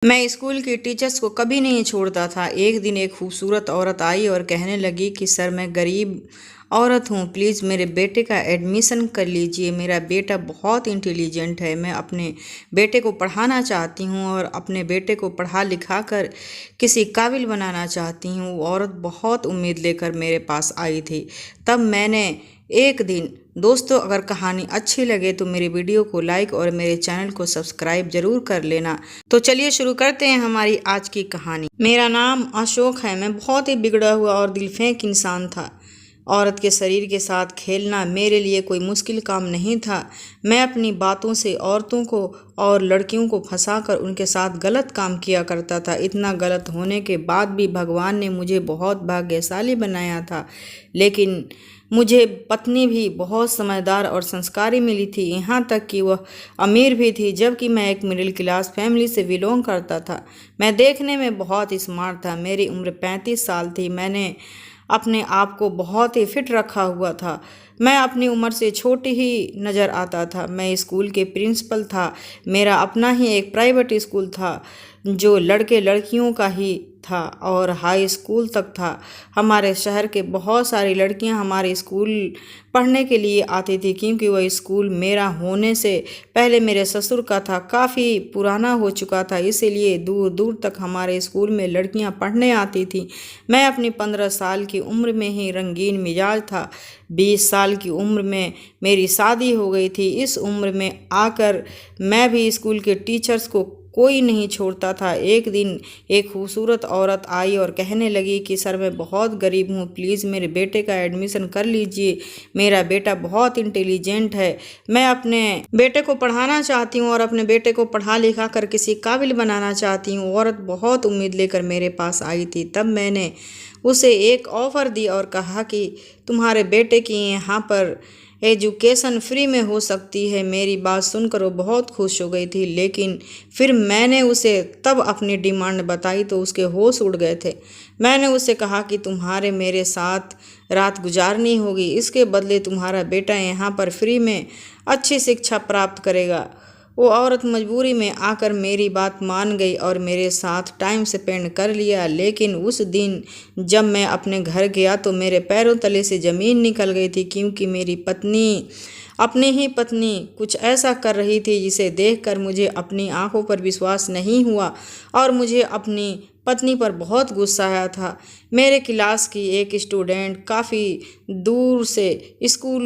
मैं स्कूल की टीचर्स को कभी नहीं छोड़ता था। एक दिन एक खूबसूरत औरत आई और कहने लगी कि सर, मैं गरीब औरत हूँ, प्लीज़ मेरे बेटे का एडमिशन कर लीजिए। मेरा बेटा बहुत इंटेलिजेंट है। मैं अपने बेटे को पढ़ाना चाहती हूँ और अपने बेटे को पढ़ा लिखा कर किसी काबिल बनाना चाहती हूँ। वो औरत बहुत उम्मीद लेकर मेरे पास आई थी। तब मैंने एक दिन, दोस्तों, अगर कहानी अच्छी लगे तो मेरे वीडियो को लाइक और मेरे चैनल को सब्सक्राइब जरूर कर लेना। तो चलिए शुरू करते हैं हमारी आज की कहानी। मेरा नाम अशोक है। मैं बहुत ही बिगड़ा हुआ और दिलफेंक इंसान था। औरत के शरीर के साथ खेलना मेरे लिए कोई मुश्किल काम नहीं था। मैं अपनी बातों से औरतों को और लड़कियों को फंसाकर उनके साथ गलत काम किया करता था। इतना गलत होने के बाद भी भगवान ने मुझे बहुत भाग्यशाली बनाया था। लेकिन मुझे पत्नी भी बहुत समझदार और संस्कारी मिली थी, यहाँ तक कि वह अमीर भी थी, जबकि मैं एक मिडिल क्लास फैमिली से बिलोंग करता था। मैं देखने में बहुत स्मार्ट था। मेरी उम्र 35 साल थी। मैंने अपने आप को बहुत ही फिट रखा हुआ था। मैं अपनी उम्र से छोटी ही नज़र आता था। मैं स्कूल के प्रिंसिपल था। मेरा अपना ही एक प्राइवेट स्कूल था जो लड़के लड़कियों का ही था और हाई स्कूल तक था। हमारे शहर के बहुत सारी लड़कियां हमारे स्कूल पढ़ने के लिए आती थी, क्योंकि वह स्कूल मेरा होने से पहले मेरे ससुर का था। काफ़ी पुराना हो चुका था, इसीलिए दूर दूर तक हमारे स्कूल में लड़कियां पढ़ने आती थी। मैं अपनी 15 साल की उम्र में ही रंगीन मिजाज था। 20 साल की उम्र में मेरी शादी हो गई थी। इस उम्र में आकर मैं भी स्कूल के टीचर्स को कोई नहीं छोड़ता था। एक दिन एक खूबसूरत औरत आई और कहने लगी कि सर, मैं बहुत गरीब हूँ, प्लीज़ मेरे बेटे का एडमिशन कर लीजिए। मेरा बेटा बहुत इंटेलिजेंट है। मैं अपने बेटे को पढ़ाना चाहती हूँ और अपने बेटे को पढ़ा लिखा कर किसी काबिल बनाना चाहती हूँ। औरत बहुत उम्मीद लेकर मेरे पास आई थी। तब मैंने उसे एक ऑफ़र दी और कहा कि तुम्हारे बेटे की यहाँ पर एजुकेशन फ्री में हो सकती है। मेरी बात सुनकर वो बहुत खुश हो गई थी, लेकिन फिर मैंने उसे तब अपनी डिमांड बताई तो उसके होश उड़ गए थे। मैंने उसे कहा कि तुम्हारे मेरे साथ रात गुजारनी होगी, इसके बदले तुम्हारा बेटा यहाँ पर फ्री में अच्छी शिक्षा प्राप्त करेगा। वो औरत मजबूरी में आकर मेरी बात मान गई और मेरे साथ टाइम स्पेंड कर लिया। लेकिन उस दिन जब मैं अपने घर गया तो मेरे पैरों तले से ज़मीन निकल गई थी, क्योंकि मेरी पत्नी, अपनी ही पत्नी, कुछ ऐसा कर रही थी जिसे देखकर मुझे अपनी आंखों पर विश्वास नहीं हुआ और मुझे अपनी पत्नी पर बहुत गुस्सा आया था। मेरे क्लास की एक स्टूडेंट काफ़ी दूर से स्कूल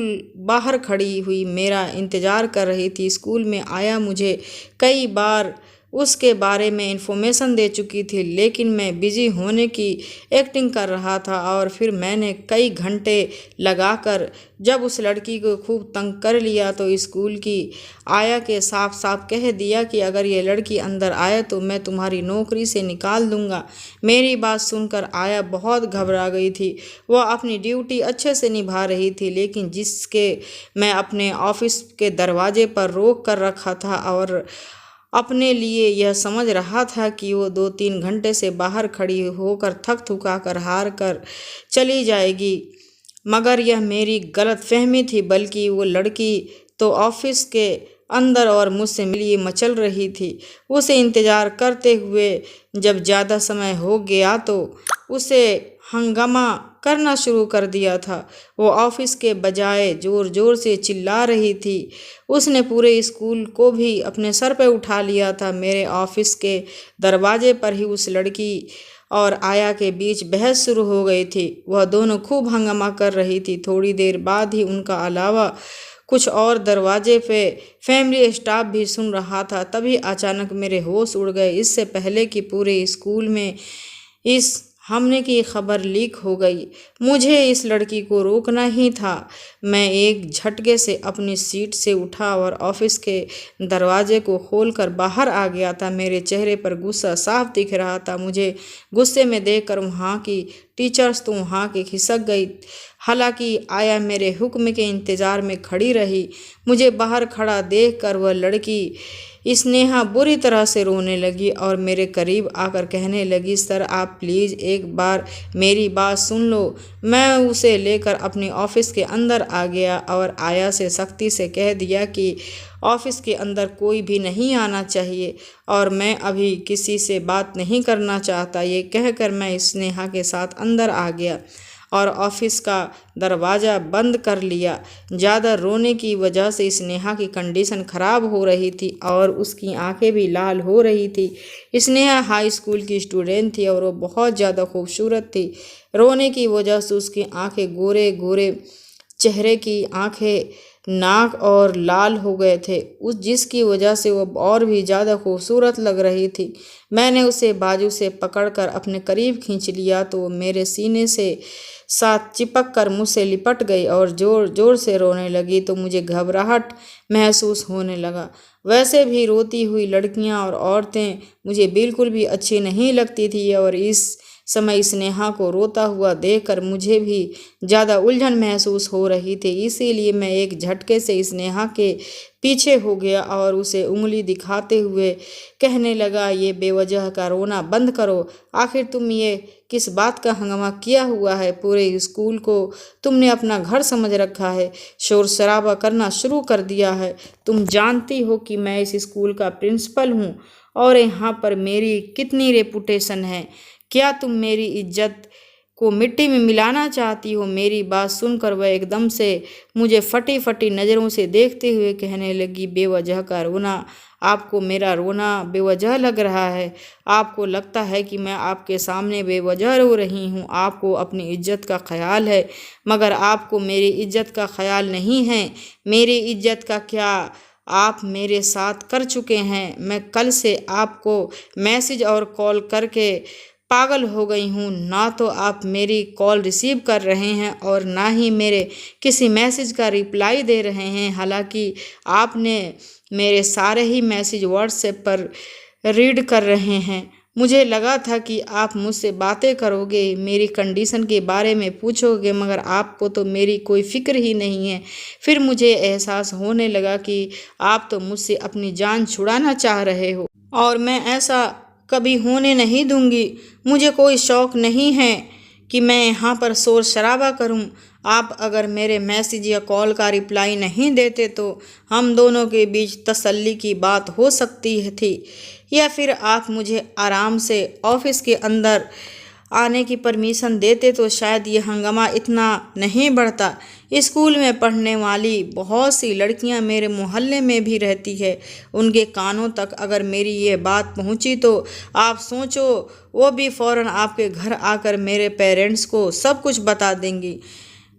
बाहर खड़ी हुई मेरा इंतज़ार कर रही थी। स्कूल में आया मुझे कई बार उसके बारे में इंफॉर्मेशन दे चुकी थी, लेकिन मैं बिज़ी होने की एक्टिंग कर रहा था। और फिर मैंने कई घंटे लगाकर जब उस लड़की को खूब तंग कर लिया तो स्कूल की आया के साफ साफ कह दिया कि अगर ये लड़की अंदर आए तो मैं तुम्हारी नौकरी से निकाल दूंगा। मेरी बात सुनकर आया बहुत घबरा गई थी। वह अपनी ड्यूटी अच्छे से निभा रही थी, लेकिन जिसके मैं अपने ऑफिस के दरवाजे पर रोक कर रखा था और अपने लिए यह समझ रहा था कि वो 2-3 घंटे से बाहर खड़ी होकर थक थका कर हार कर चली जाएगी, मगर यह मेरी गलत फहमी थी। बल्कि वो लड़की तो ऑफिस के अंदर और मुझसे लिए मचल रही थी। उसे इंतज़ार करते हुए जब ज़्यादा समय हो गया तो उसे हंगामा करना शुरू कर दिया था। वो ऑफिस के बजाय ज़ोर ज़ोर से चिल्ला रही थी। उसने पूरे स्कूल को भी अपने सर पे उठा लिया था। मेरे ऑफिस के दरवाजे पर ही उस लड़की और आया के बीच बहस शुरू हो गई थी। वह दोनों खूब हंगामा कर रही थी। थोड़ी देर बाद ही उनका अलावा कुछ और दरवाजे पे फैमिली स्टाफ भी सुन रहा था। तभी अचानक मेरे होश उड़ गए। इससे पहले कि पूरे स्कूल में इस हमले की खबर लीक हो गई, मुझे इस लड़की को रोकना ही था। मैं एक झटके से अपनी सीट से उठा और ऑफिस के दरवाजे को खोलकर बाहर आ गया था। मेरे चेहरे पर गुस्सा साफ दिख रहा था। मुझे गुस्से में देखकर वहाँ की टीचर्स तो वहाँ की खिसक गई। हालांकि आया मेरे हुक्म के इंतज़ार में खड़ी रही। मुझे बाहर खड़ा देखकर वह लड़की स्नेहा बुरी तरह से रोने लगी और मेरे करीब आकर कहने लगी, सर आप प्लीज़ एक बार मेरी बात सुन लो। मैं उसे लेकर अपनी ऑफिस के अंदर आ गया और आया से सख्ती से कह दिया कि ऑफिस के अंदर कोई भी नहीं आना चाहिए और मैं अभी किसी से बात नहीं करना चाहता। ये कहकर मैं स्नेहा के साथ अंदर आ गया और ऑफिस का दरवाज़ा बंद कर लिया। ज़्यादा रोने की वजह से स्नेहा की कंडीशन ख़राब हो रही थी और उसकी आंखें भी लाल हो रही थी। स्नेहा हाई स्कूल की स्टूडेंट थी और वो बहुत ज़्यादा खूबसूरत थी। रोने की वजह से उसकी आंखें गोरे गोरे चेहरे की आंखें, नाक और लाल हो गए थे, उस जिसकी वजह से वो और भी ज़्यादा खूबसूरत लग रही थी। मैंने उसे बाजू से पकड़कर अपने करीब खींच लिया तो वो मेरे सीने से साथ चिपक कर मुझसे लिपट गई और ज़ोर ज़ोर से रोने लगी तो मुझे घबराहट महसूस होने लगा। वैसे भी रोती हुई लड़कियां और औरतें मुझे बिल्कुल भी अच्छी नहीं लगती थी और इस समय स्नेहा को रोता हुआ देखकर मुझे भी ज़्यादा उलझन महसूस हो रही थी। इसीलिए मैं एक झटके से स्नेहा के पीछे हो गया और उसे उंगली दिखाते हुए कहने लगा, ये बेवजह का रोना बंद करो। आखिर तुम ये किस बात का हंगामा किया हुआ है? पूरे स्कूल को तुमने अपना घर समझ रखा है, शोर शराबा करना शुरू कर दिया है। तुम जानती हो कि मैं इस स्कूल का प्रिंसिपल हूँ और यहाँ पर मेरी कितनी रेपुटेशन है। क्या तुम मेरी इज्जत को मिट्टी में मिलाना चाहती हो? मेरी बात सुनकर वह एकदम से मुझे फटी फटी नज़रों से देखते हुए कहने लगी, बेवजह का रोना? आपको मेरा रोना बेवजह लग रहा है? आपको लगता है कि मैं आपके सामने बेवजह रो रही हूँ? आपको अपनी इज्जत का ख्याल है, मगर आपको मेरी इज्जत का ख्याल नहीं है। मेरी इज्जत का क्या आप मेरे साथ कर चुके हैं। मैं कल से आपको मैसेज और कॉल करके पागल हो गई हूँ। ना तो आप मेरी कॉल रिसीव कर रहे हैं और ना ही मेरे किसी मैसेज का रिप्लाई दे रहे हैं। हालांकि आपने मेरे सारे ही मैसेज व्हाट्सएप पर रीड कर रहे हैं। मुझे लगा था कि आप मुझसे बातें करोगे, मेरी कंडीशन के बारे में पूछोगे, मगर आपको तो मेरी कोई फ़िक्र ही नहीं है। फिर मुझे एहसास होने लगा कि आप तो मुझसे अपनी जान छुड़ाना चाह रहे हो और मैं ऐसा कभी होने नहीं दूंगी। मुझे कोई शौक़ नहीं है कि मैं यहाँ पर शोर शराबा करूँ। आप अगर मेरे मैसेज या कॉल का रिप्लाई नहीं देते तो हम दोनों के बीच तसल्ली की बात हो सकती थी, या फिर आप मुझे आराम से ऑफिस के अंदर आने की परमिशन देते तो शायद ये हंगामा इतना नहीं बढ़ता। स्कूल में पढ़ने वाली बहुत सी लड़कियां मेरे मोहल्ले में भी रहती है। उनके कानों तक अगर मेरी ये बात पहुंची तो आप सोचो, वो भी फ़ौरन आपके घर आकर मेरे पेरेंट्स को सब कुछ बता देंगी।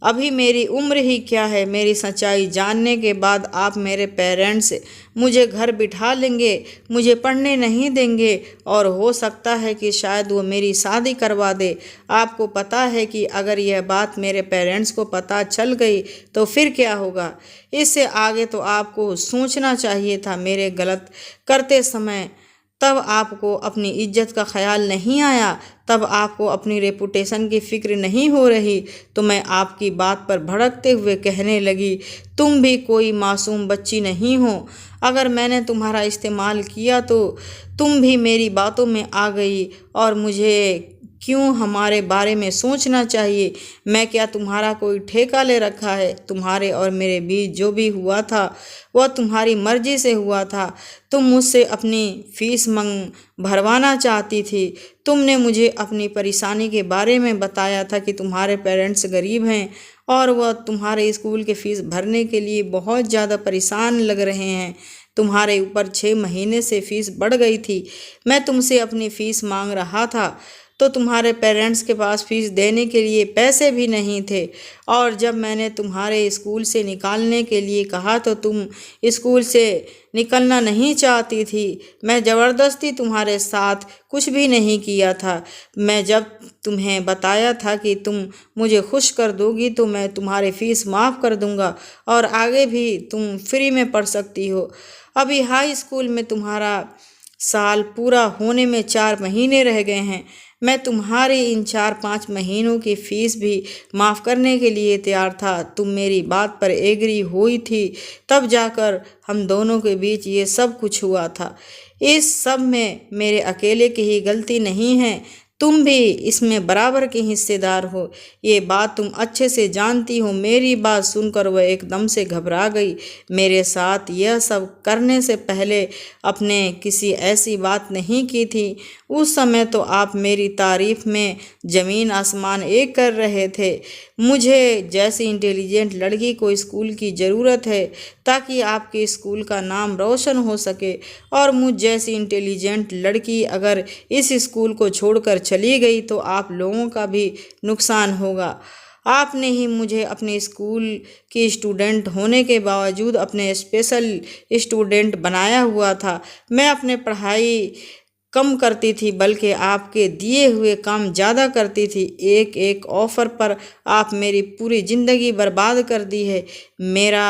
अभी मेरी उम्र ही क्या है? मेरी सच्चाई जानने के बाद आप मेरे पेरेंट्स मुझे घर बिठा लेंगे, मुझे पढ़ने नहीं देंगे और हो सकता है कि शायद वो मेरी शादी करवा दे। आपको पता है कि अगर यह बात मेरे पेरेंट्स को पता चल गई तो फिर क्या होगा? इससे आगे तो आपको सोचना चाहिए था। मेरे गलत करते समय तब आपको अपनी इज्जत का ख्याल नहीं आया, तब आपको अपनी रेपुटेशन की फ़िक्र नहीं हो रही। तो मैं आपकी बात पर भड़कते हुए कहने लगी, तुम भी कोई मासूम बच्ची नहीं हो। अगर मैंने तुम्हारा इस्तेमाल किया तो तुम भी मेरी बातों में आ गई और मुझे क्यों हमारे बारे में सोचना चाहिए? मैं क्या तुम्हारा कोई ठेका ले रखा है? तुम्हारे और मेरे बीच जो भी हुआ था वह तुम्हारी मर्जी से हुआ था। तुम मुझसे अपनी फ़ीस भरवाना चाहती थी। तुमने मुझे अपनी परेशानी के बारे में बताया था कि तुम्हारे पेरेंट्स गरीब हैं और वह तुम्हारे स्कूल के फ़ीस भरने के लिए बहुत ज़्यादा परेशान लग रहे हैं। तुम्हारे ऊपर 6 महीने से फ़ीस बढ़ गई थी। मैं तुमसे अपनी फ़ीस मांग रहा था तो तुम्हारे पेरेंट्स के पास फ़ीस देने के लिए पैसे भी नहीं थे, और जब मैंने तुम्हारे स्कूल से निकालने के लिए कहा तो तुम स्कूल से निकलना नहीं चाहती थी। मैं ज़बरदस्ती तुम्हारे साथ कुछ भी नहीं किया था। मैं जब तुम्हें बताया था कि तुम मुझे खुश कर दोगी तो मैं तुम्हारी फ़ीस माफ़ कर दूंगा और आगे भी तुम फ्री में पढ़ सकती हो। अभी हाई स्कूल में तुम्हारा साल पूरा होने में 4 महीने रह गए हैं। मैं तुम्हारी इन 4-5 महीनों की फ़ीस भी माफ़ करने के लिए तैयार था। तुम मेरी बात पर एग्री हुई थी, तब जाकर हम दोनों के बीच ये सब कुछ हुआ था। इस सब में मेरे अकेले की ही गलती नहीं है, तुम भी इसमें बराबर के हिस्सेदार हो। ये बात तुम अच्छे से जानती हो। मेरी बात सुनकर वह एकदम से घबरा गई। मेरे साथ यह सब करने से पहले आपने किसी ऐसी बात नहीं की थी। उस समय तो आप मेरी तारीफ में ज़मीन आसमान एक कर रहे थे। मुझे जैसी इंटेलिजेंट लड़की को स्कूल की ज़रूरत है ताकि आपके स्कूल का नाम रोशन हो सके, और मुझ जैसी इंटेलिजेंट लड़की अगर इस स्कूल को छोड़कर चली गई तो आप लोगों का भी नुकसान होगा। आपने ही मुझे अपने स्कूल की स्टूडेंट होने के बावजूद अपने स्पेशल स्टूडेंट बनाया हुआ था। मैं अपने पढ़ाई कम करती थी बल्कि आपके दिए हुए काम ज़्यादा करती थी। एक एक ऑफ़र पर आप मेरी पूरी ज़िंदगी बर्बाद कर दी है। मेरा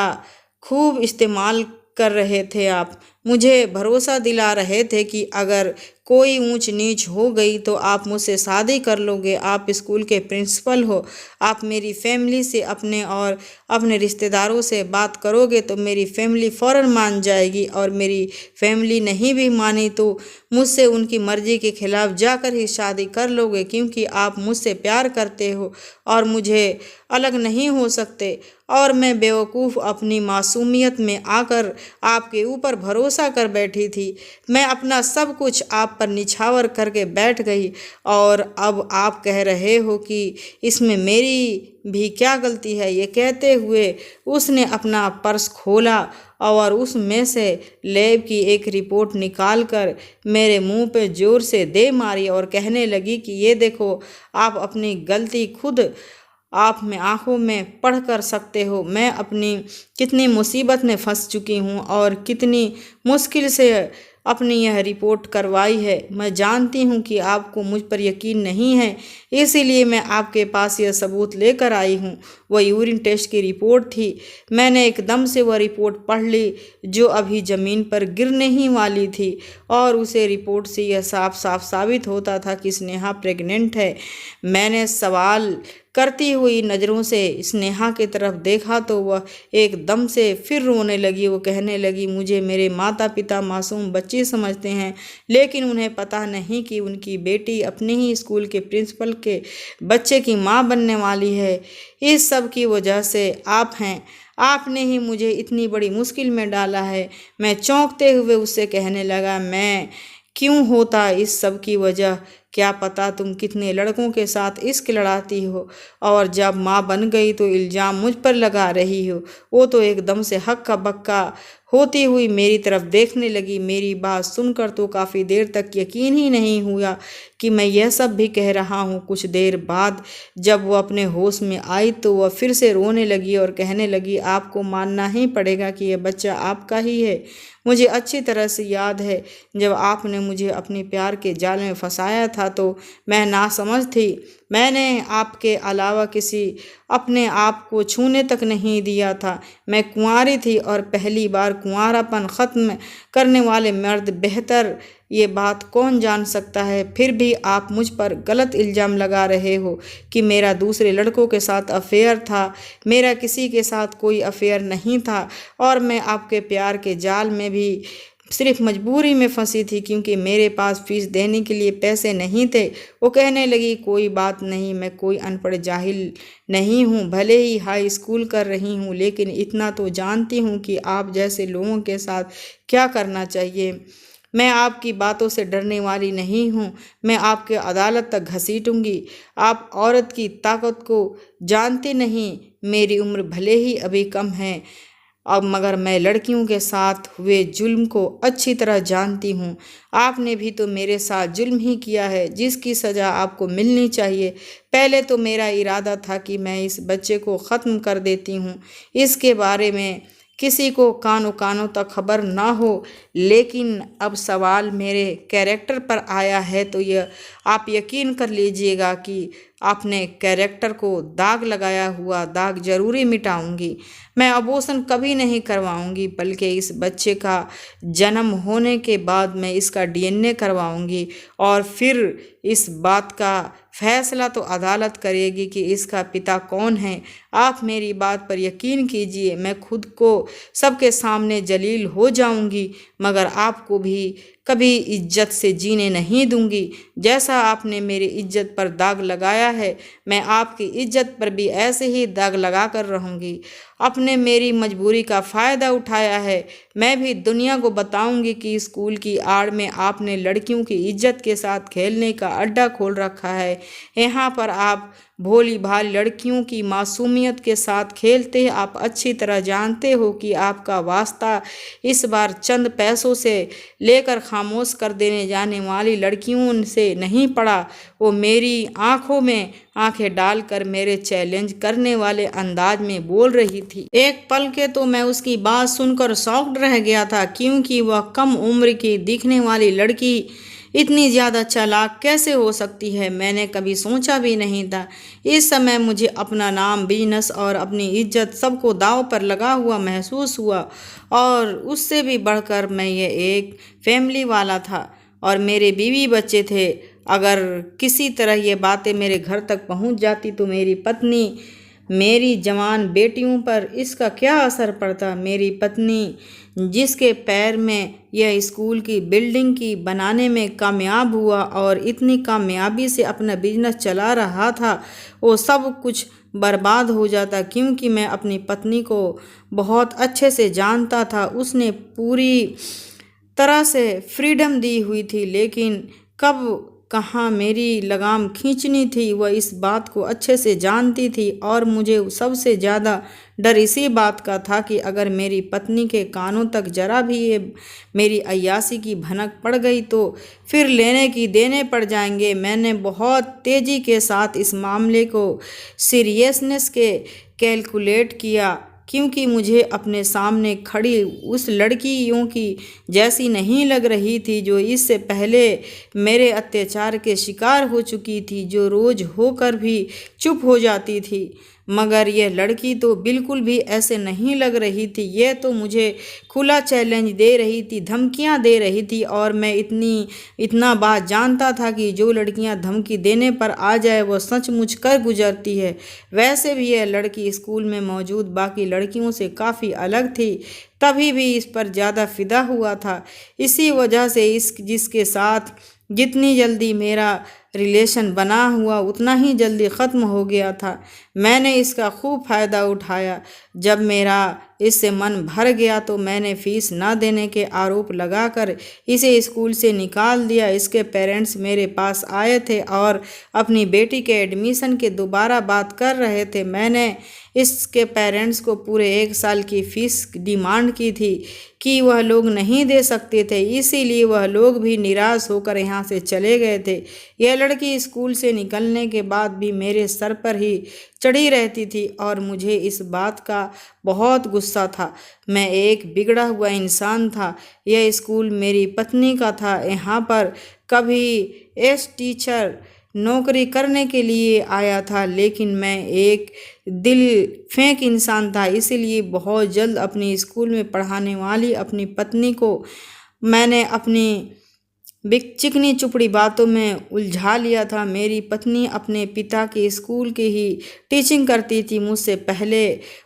खूब इस्तेमाल कर रहे थे आप। मुझे भरोसा दिला रहे थे कि अगर कोई ऊंच नीच हो गई तो आप मुझसे शादी कर लोगे। आप स्कूल के प्रिंसिपल हो। आप मेरी फैमिली से और अपने रिश्तेदारों से बात करोगे तो मेरी फैमिली फ़ौरन मान जाएगी, और मेरी फैमिली नहीं भी मानी तो मुझसे उनकी मर्ज़ी के खिलाफ जाकर ही शादी कर लोगे, क्योंकि आप मुझसे प्यार करते हो और मुझे अलग नहीं हो सकते। और मैं बेवकूफ़ अपनी मासूमियत में आकर आपके ऊपर भरोसा कर बैठी थी। मैं अपना सब कुछ आप पर निछावर करके बैठ गई, और अब आप कह रहे हो कि इसमें मेरी भी क्या गलती है। ये कहते हुए उसने अपना पर्स खोला और उसमें से लैब की एक रिपोर्ट निकालकर मेरे मुंह पे ज़ोर से दे मारी और कहने लगी कि ये देखो, आप अपनी गलती खुद आप में आंखों में पढ़ कर सकते हो। मैं अपनी कितनी मुसीबत में फंस चुकी हूँ और कितनी मुश्किल से अपनी यह रिपोर्ट करवाई है। मैं जानती हूँ कि आपको मुझ पर यकीन नहीं है, इसीलिए मैं आपके पास यह सबूत लेकर आई हूँ। वह यूरिन टेस्ट की रिपोर्ट थी। मैंने एकदम से वह रिपोर्ट पढ़ ली जो अभी ज़मीन पर गिरने ही वाली थी, और उसे रिपोर्ट से यह साफ साफ साबित होता था कि स्नेहा प्रेग्नेंट है। मैंने सवाल करती हुई नज़रों से स्नेहा की तरफ देखा तो वह एकदम से फिर रोने लगी। वो कहने लगी, मुझे मेरे माता पिता मासूम बच्ची समझते हैं, लेकिन उन्हें पता नहीं कि उनकी बेटी अपने ही स्कूल के प्रिंसिपल के बच्चे की माँ बनने वाली है। इस सब की वजह से आप हैं। आपने ही मुझे इतनी बड़ी मुश्किल में डाला है। मैं चौंकते हुए उससे कहने लगा, मैं क्यों होता इस सब की वजह? क्या पता तुम कितने लड़कों के साथ इश्क लड़ाती हो, और जब माँ बन गई तो इल्ज़ाम मुझ पर लगा रही हो। वो तो एकदम से हक्का बक्का होती हुई मेरी तरफ देखने लगी। मेरी बात सुनकर तो काफ़ी देर तक यकीन ही नहीं हुआ कि मैं यह सब भी कह रहा हूँ। कुछ देर बाद जब वो अपने होश में आई तो वह फिर से रोने लगी और कहने लगी, आपको मानना ही पड़ेगा कि यह बच्चा आपका ही है। मुझे अच्छी तरह से याद है जब आपने मुझे अपने प्यार के जाल में फंसाया था तो मैं नासमझ थी। मैंने आपके अलावा किसी अपने आप को छूने तक नहीं दिया था। मैं कुंवारी थी और पहली बार कुंवारापन ख़त्म करने वाले मर्द बेहतर ये बात कौन जान सकता है। फिर भी आप मुझ पर गलत इल्ज़ाम लगा रहे हो कि मेरा दूसरे लड़कों के साथ अफेयर था। मेरा किसी के साथ कोई अफेयर नहीं था, और मैं आपके प्यार के जाल में भी सिर्फ मजबूरी में फंसी थी क्योंकि मेरे पास फीस देने के लिए पैसे नहीं थे। वो कहने लगी, कोई बात नहीं, मैं कोई अनपढ़ जाहिल नहीं हूँ। भले ही हाई स्कूल कर रही हूँ, लेकिन इतना तो जानती हूँ कि आप जैसे लोगों के साथ क्या करना चाहिए। मैं आपकी बातों से डरने वाली नहीं हूँ। मैं आपके अदालत तक घसीटूंगी। आप औरत की ताकत को जानती नहीं। मेरी उम्र भले ही अभी कम है, अब मगर मैं लड़कियों के साथ हुए जुल्म को अच्छी तरह जानती हूँ। आपने भी तो मेरे साथ जुल्म ही किया है, जिसकी सज़ा आपको मिलनी चाहिए। पहले तो मेरा इरादा था कि मैं इस बच्चे को ख़त्म कर देती हूँ, इसके बारे में किसी को कानों तक खबर ना हो, लेकिन अब सवाल मेरे कैरेक्टर पर आया है तो यह आप यकीन कर लीजिएगा कि अपने कैरेक्टर को दाग लगाया हुआ दाग जरूरी मिटाऊंगी। मैं अबॉर्शन कभी नहीं करवाऊंगी, बल्कि इस बच्चे का जन्म होने के बाद मैं इसका डीएनए करवाऊंगी और फिर इस बात का फैसला तो अदालत करेगी कि इसका पिता कौन है। आप मेरी बात पर यकीन कीजिए, मैं खुद को सबके सामने जलील हो जाऊंगी, मगर आपको भी कभी इज्जत से जीने नहीं दूंगी। जैसा आपने मेरी इज्जत पर दाग लगाया है, मैं आपकी इज्जत पर भी ऐसे ही दाग लगा कर रहूंगी। आपने मेरी मजबूरी का फ़ायदा उठाया है। मैं भी दुनिया को बताऊंगी कि स्कूल की आड़ में आपने लड़कियों की इज्जत के साथ खेलने का अड्डा खोल रखा है। यहाँ पर आप भोली भाली लड़कियों की मासूमियत के साथ खेलते हैं। आप अच्छी तरह जानते हो कि आपका वास्ता इस बार चंद पैसों से लेकर खामोश कर देने जाने वाली लड़कियों से नहीं पड़ा। वो मेरी आंखों में आंखें डालकर मेरे चैलेंज करने वाले अंदाज में बोल रही थी। एक पल के तो मैं उसकी बात सुनकर शॉक्ड रह गया था, क्योंकि वह कम उम्र की दिखने वाली लड़की इतनी ज़्यादा चालाक कैसे हो सकती है, मैंने कभी सोचा भी नहीं था। इस समय मुझे अपना नाम, बिजनेस और अपनी इज्जत सबको दांव पर लगा हुआ महसूस हुआ, और उससे भी बढ़कर मैं ये एक फैमिली वाला था और मेरे बीवी बच्चे थे। अगर किसी तरह ये बातें मेरे घर तक पहुंच जाती तो मेरी पत्नी, मेरी जवान बेटियों पर इसका क्या असर पड़ता। मेरी पत्नी, जिसके पैर में यह स्कूल की बिल्डिंग की बनाने में कामयाब हुआ और इतनी कामयाबी से अपना बिजनेस चला रहा था, वो सब कुछ बर्बाद हो जाता, क्योंकि मैं अपनी पत्नी को बहुत अच्छे से जानता था। उसने पूरी तरह से फ्रीडम दी हुई थी, लेकिन कब कहाँ मेरी लगाम खींचनी थी वह इस बात को अच्छे से जानती थी। और मुझे सबसे ज़्यादा डर इसी बात का था कि अगर मेरी पत्नी के कानों तक जरा भी ये मेरी अय्यासी की भनक पड़ गई तो फिर लेने की देने पड़ जाएंगे। मैंने बहुत तेज़ी के साथ इस मामले को सीरियसनेस के कैलकुलेट किया, क्योंकि मुझे अपने सामने खड़ी उस लड़कियों की जैसी नहीं लग रही थी जो इससे पहले मेरे अत्याचार के शिकार हो चुकी थी, जो रोज़ होकर भी चुप हो जाती थी। मगर यह लड़की तो बिल्कुल भी ऐसे नहीं लग रही थी। यह तो मुझे खुला चैलेंज दे रही थी, धमकियां दे रही थी, और मैं इतना बात जानता था कि जो लड़कियां धमकी देने पर आ जाए वह सचमुच कर गुजरती है। वैसे भी यह लड़की स्कूल में मौजूद बाकी लड़कियों से काफ़ी अलग थी, तभी भी इस पर ज़्यादा फिदा हुआ था। इसी वजह से जिसके साथ जितनी जल्दी मेरा रिलेशन बना हुआ उतना ही जल्दी ख़त्म हो गया था। मैंने इसका खूब फ़ायदा उठाया। जब मेरा इससे मन भर गया तो मैंने फ़ीस ना देने के आरोप लगाकर इसे स्कूल से निकाल दिया। इसके पेरेंट्स मेरे पास आए थे और अपनी बेटी के एडमिशन के दोबारा बात कर रहे थे। मैंने इसके पेरेंट्स को पूरे 1 साल की फ़ीस डिमांड की थी कि वह लोग नहीं दे सकते थे, इसीलिए वह लोग भी निराश होकर यहाँ से चले गए थे। यह लड़की स्कूल से निकलने के बाद भी मेरे सर पर ही चढ़ी रहती थी और मुझे इस बात का बहुत गुस्सा था। मैं एक बिगड़ा हुआ इंसान था। यह स्कूल मेरी पत्नी का था। यहाँ पर कभी एस टीचर नौकरी करने के लिए आया था, लेकिन मैं एक दिल फेंक इंसान था, इसीलिए बहुत जल्द अपनी स्कूल में पढ़ाने वाली अपनी पत्नी को मैंने अपनी चिकनी चुपड़ी बातों में उलझा लिया था। मेरी पत्नी अपने पिता के स्कूल की ही टीचिंग करती थी मुझसे पहले।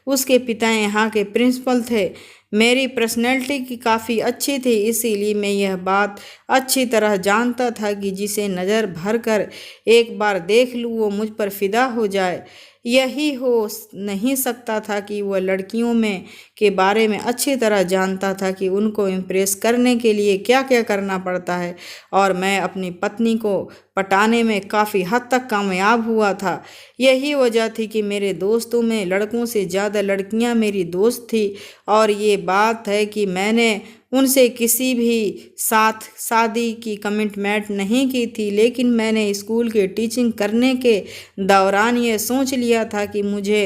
उसके पिता यहाँ के प्रिंसिपल थे। मेरी पर्सनैलिटी की काफ़ी अच्छी थी, इसीलिए मैं यह बात अच्छी तरह जानता था कि जिसे नज़र भर कर एक बार देख लूँ वो मुझ पर फिदा हो जाए। यही हो नहीं सकता था कि वह लड़कियों में के बारे में अच्छी तरह जानता था कि उनको इम्प्रेस करने के लिए क्या क्या करना पड़ता है, और मैं अपनी पत्नी को पटाने में काफ़ी हद तक कामयाब हुआ था। यही वजह थी कि मेरे दोस्तों में लड़कों से ज़्यादा लड़कियां मेरी दोस्त थी, और ये बात है कि मैंने उनसे किसी भी साथ शादी की कमिटमेंट नहीं की थी, लेकिन मैंने स्कूल के टीचिंग करने के दौरान ये सोच लिया था कि मुझे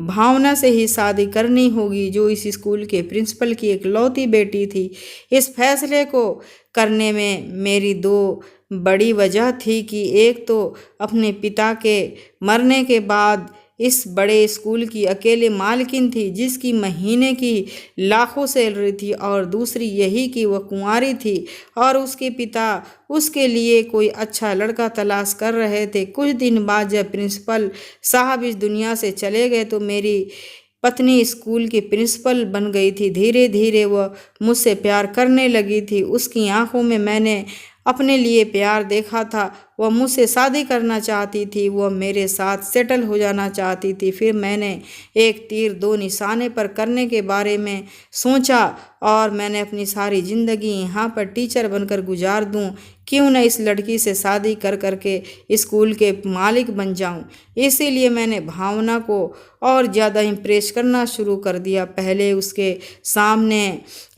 भावना से ही शादी करनी होगी, जो इस स्कूल के प्रिंसिपल की इकलौती बेटी थी। इस फैसले को करने में मेरी 2 बड़ी वजह थी कि एक तो अपने पिता के मरने के बाद इस बड़े स्कूल की अकेले मालकिन थी जिसकी महीने की लाखों सैलरी थी, और दूसरी यही कि वह कुंवारी थी और उसके पिता उसके लिए कोई अच्छा लड़का तलाश कर रहे थे। कुछ दिन बाद जब प्रिंसिपल साहब इस दुनिया से चले गए तो मेरी पत्नी स्कूल की प्रिंसिपल बन गई थी। धीरे धीरे वह मुझसे प्यार करने लगी थी। उसकी आंखों में मैंने अपने लिए प्यार देखा था। वह मुझसे शादी करना चाहती थी, वह मेरे साथ सेटल हो जाना चाहती थी। फिर मैंने एक तीर दो निशाने पर करने के बारे में सोचा और मैंने अपनी सारी ज़िंदगी यहाँ पर टीचर बनकर गुजार दूँ। क्यों न इस लड़की से शादी कर करके स्कूल के मालिक बन जाऊं। इसीलिए मैंने भावना को और ज़्यादा इम्प्रेस करना शुरू कर दिया। पहले उसके सामने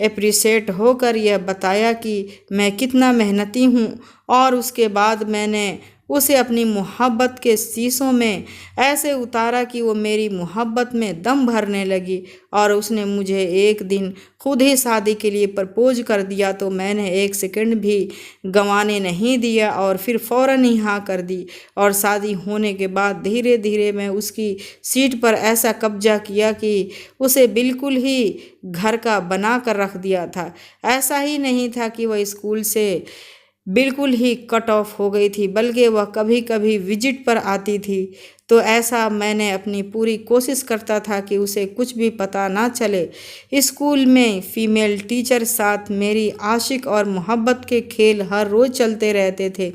अप्रिशिएट होकर यह बताया कि मैं कितना मेहनती हूँ, और उसके बाद मैंने उसे अपनी मोहब्बत के शीशों में ऐसे उतारा कि वो मेरी मोहब्बत में दम भरने लगी, और उसने मुझे एक दिन खुद ही शादी के लिए प्रपोज कर दिया। तो मैंने एक सेकंड भी गंवाने नहीं दिया और फिर फ़ौरन ही हाँ कर दी। और शादी होने के बाद धीरे धीरे मैं उसकी सीट पर ऐसा कब्जा किया कि उसे बिल्कुल ही घर का बना कर रख दिया था। ऐसा ही नहीं था कि वह स्कूल से बिल्कुल ही कट ऑफ हो गई थी, बल्कि वह कभी कभी विजिट पर आती थी। तो ऐसा मैंने अपनी पूरी कोशिश करता था कि उसे कुछ भी पता ना चले। स्कूल में फीमेल टीचर साथ मेरी आशिक और मोहब्बत के खेल हर रोज़ चलते रहते थे,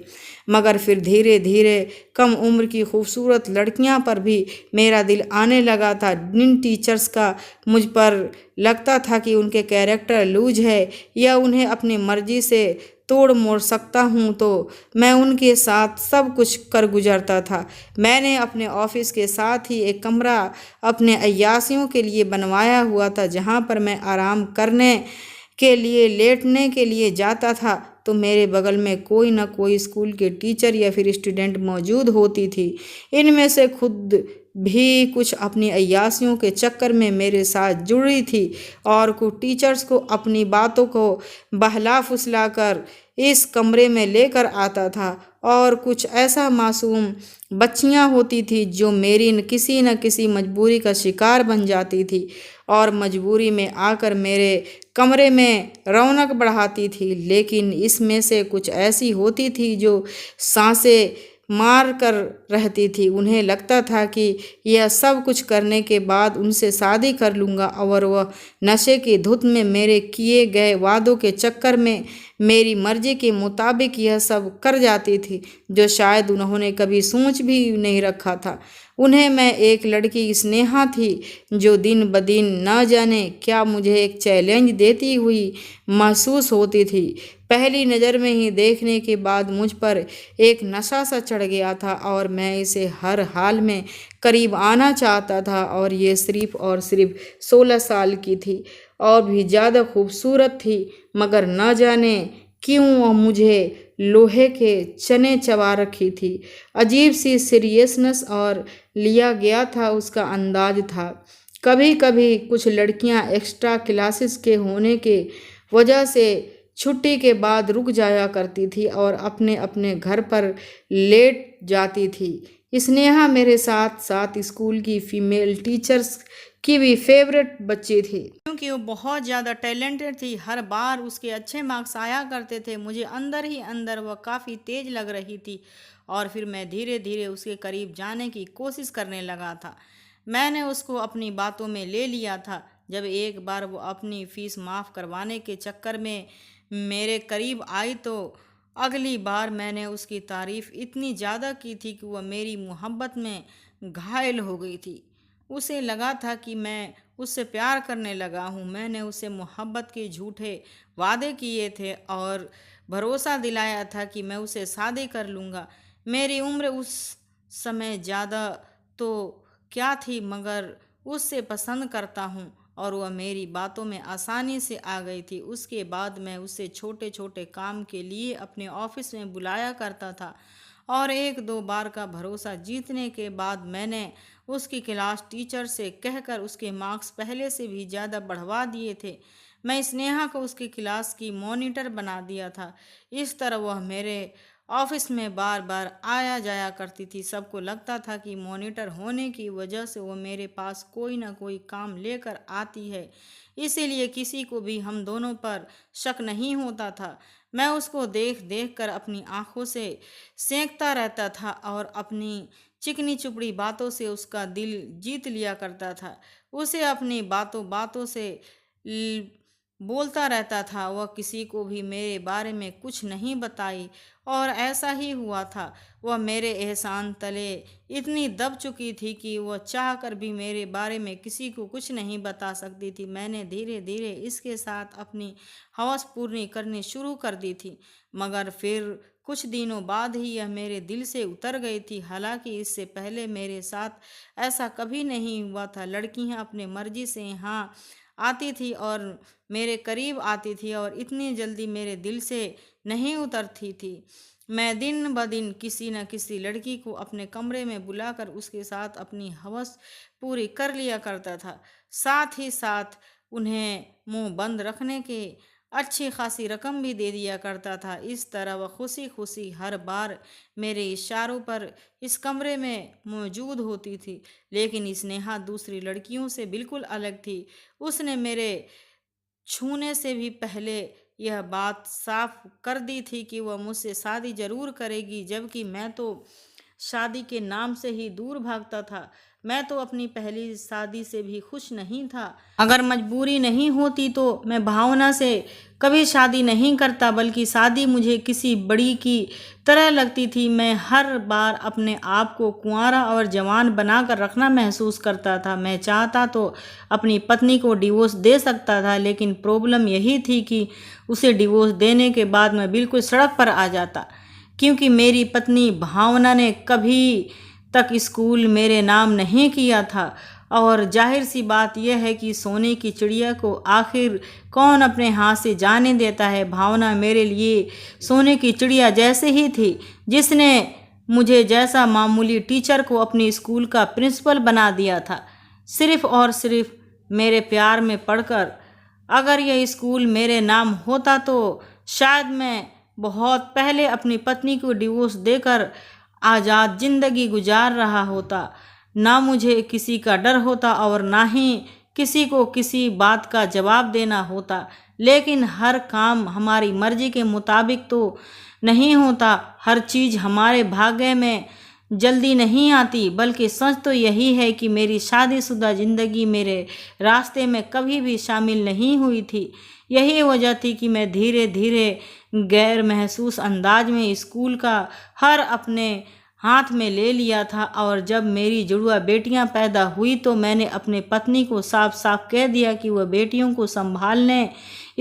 मगर फिर धीरे धीरे कम उम्र की खूबसूरत लड़कियां पर भी मेरा दिल आने लगा था। जिन टीचर्स का मुझ पर लगता था कि उनके कैरेक्टर लूज है या उन्हें अपनी मर्जी से तोड़ मोड़ सकता हूँ, तो मैं उनके साथ सब कुछ कर गुजरता था। मैंने अपने ऑफिस के साथ ही एक कमरा अपने अय्यासियों के लिए बनवाया हुआ था, जहाँ पर मैं आराम करने के लिए लेटने के लिए जाता था तो मेरे बगल में कोई ना कोई स्कूल के टीचर या फिर स्टूडेंट मौजूद होती थी। इनमें से खुद भी कुछ अपनी अय्यासियों के चक्कर में मेरे साथ जुड़ी थी, और कुछ टीचर्स को अपनी बातों को बहला फुसला कर इस कमरे में लेकर आता था, और कुछ ऐसा मासूम बच्चियां होती थी जो मेरी न किसी मजबूरी का शिकार बन जाती थी और मजबूरी में आकर मेरे कमरे में रौनक बढ़ाती थी। लेकिन इसमें से कुछ ऐसी होती थी जो सांसें मार कर रहती थी। उन्हें लगता था कि यह सब कुछ करने के बाद उनसे शादी कर लूँगा, और वह नशे की धुत में मेरे किए गए वादों के चक्कर में मेरी मर्जी के मुताबिक यह सब कर जाती थी, जो शायद उन्होंने कभी सोच भी नहीं रखा था। उन्हें मैं एक लड़की स्नेहा थी जो दिन ब दिन न जाने क्या मुझे एक चैलेंज देती हुई महसूस होती थी। पहली नज़र में ही देखने के बाद मुझ पर एक नशा सा चढ़ गया था और मैं इसे हर हाल में करीब आना चाहता था। और ये सिर्फ और सिर्फ 16 साल की थी और भी ज़्यादा खूबसूरत थी, मगर न जाने क्यों वह मुझे लोहे के चने चबा रखी थी। अजीब सी सीरियसनेस और लिया गया था उसका अंदाज था। कभी कभी कुछ लड़कियां एक्स्ट्रा क्लासेस के होने के वजह से छुट्टी के बाद रुक जाया करती थी और अपने अपने घर पर लेट जाती थी। स्नेहा मेरे साथ साथ स्कूल की फीमेल टीचर्स की भी फेवरेट बच्ची थी, क्योंकि वो बहुत ज़्यादा टैलेंटेड थी। हर बार उसके अच्छे मार्क्स आया करते थे। मुझे अंदर ही अंदर वह काफ़ी तेज लग रही थी और फिर मैं धीरे धीरे उसके करीब जाने की कोशिश करने लगा था। मैंने उसको अपनी बातों में ले लिया था। जब एक बार वो अपनी फ़ीस माफ़ करवाने के चक्कर में मेरे करीब आई तो अगली बार मैंने उसकी तारीफ़ इतनी ज़्यादा की थी कि वह मेरी मोहब्बत में घायल हो गई थी। उसे लगा था कि मैं उससे प्यार करने लगा हूँ। मैंने उसे मोहब्बत के झूठे वादे किए थे और भरोसा दिलाया था कि मैं उसे शादी कर लूँगा। मेरी उम्र उस समय ज़्यादा तो क्या थी, मगर उससे पसंद करता हूँ और वह मेरी बातों में आसानी से आ गई थी। उसके बाद मैं उसे छोटे छोटे काम के लिए अपने ऑफिस में बुलाया करता था और एक दो बार का भरोसा जीतने के बाद मैंने उसकी क्लास टीचर से कहकर उसके मार्क्स पहले से भी ज़्यादा बढ़वा दिए थे। मैं स्नेहा को उसकी क्लास की मॉनिटर बना दिया था। इस तरह वह मेरे ऑफिस में बार बार आया जाया करती थी। सबको लगता था कि मॉनिटर होने की वजह से वो मेरे पास कोई ना कोई काम लेकर आती है, इसीलिए किसी को भी हम दोनों पर शक नहीं होता था। मैं उसको देख देख कर अपनी आंखों से सेंकता रहता था और अपनी चिकनी चुपड़ी बातों से उसका दिल जीत लिया करता था। उसे अपनी बातों बातों से ल- बोलता रहता था। वह किसी को भी मेरे बारे में कुछ नहीं बताई और ऐसा ही हुआ था। वह मेरे एहसान तले इतनी दब चुकी थी कि वह चाह कर भी मेरे बारे में किसी को कुछ नहीं बता सकती थी। मैंने धीरे धीरे इसके साथ अपनी हवस पूरी करनी शुरू कर दी थी, मगर फिर कुछ दिनों बाद ही यह मेरे दिल से उतर गई थी। हालांकि इससे पहले मेरे साथ ऐसा कभी नहीं हुआ था। लड़कियां अपने मर्जी से यहाँ आती थी और मेरे करीब आती थी और इतनी जल्दी मेरे दिल से नहीं उतरती थी। मैं दिन ब दिन किसी न किसी लड़की को अपने कमरे में बुलाकर उसके साथ अपनी हवस पूरी कर लिया करता था। साथ ही साथ उन्हें मुंह बंद रखने के अच्छी खासी रकम भी दे दिया करता था। इस तरह वह खुशी खुशी हर बार मेरे इशारों पर इस कमरे में मौजूद होती थी। लेकिन स्नेहा दूसरी लड़कियों से बिल्कुल अलग थी। उसने मेरे छूने से भी पहले यह बात साफ कर दी थी कि वह मुझसे शादी जरूर करेगी, जबकि मैं तो शादी के नाम से ही दूर भागता था। मैं तो अपनी पहली शादी से भी खुश नहीं था। अगर मजबूरी नहीं होती तो मैं भावना से कभी शादी नहीं करता, बल्कि शादी मुझे किसी बड़ी की तरह लगती थी। मैं हर बार अपने आप को कुंवारा और जवान बनाकर रखना महसूस करता था। मैं चाहता तो अपनी पत्नी को डिवोर्स दे सकता था, लेकिन प्रॉब्लम यही थी कि उसे डिवोर्स देने के बाद मैं बिल्कुल सड़क पर आ जाता, क्योंकि मेरी पत्नी भावना ने कभी तक स्कूल मेरे नाम नहीं किया था। और जाहिर सी बात यह है कि सोने की चिड़िया को आखिर कौन अपने हाथ से जाने देता है। भावना मेरे लिए सोने की चिड़िया जैसे ही थी, जिसने मुझे जैसा मामूली टीचर को अपनी स्कूल का प्रिंसिपल बना दिया था, सिर्फ और सिर्फ मेरे प्यार में पड़कर। अगर यह स्कूल मेरे नाम होता तो शायद मैं बहुत पहले अपनी पत्नी को डिवोर्स देकर आज़ाद जिंदगी गुजार रहा होता। ना मुझे किसी का डर होता और ना ही किसी को किसी बात का जवाब देना होता। लेकिन हर काम हमारी मर्जी के मुताबिक तो नहीं होता। हर चीज़ हमारे भाग्य में जल्दी नहीं आती, बल्कि सच तो यही है कि मेरी शादीशुदा ज़िंदगी मेरे रास्ते में कभी भी शामिल नहीं हुई थी। यही वजह थी कि मैं धीरे धीरे गैर महसूस अंदाज में स्कूल का हर अपने हाथ में ले लिया था। और जब मेरी जुड़वा बेटियां पैदा हुई तो मैंने अपने पत्नी को साफ साफ कह दिया कि वह बेटियों को संभालने,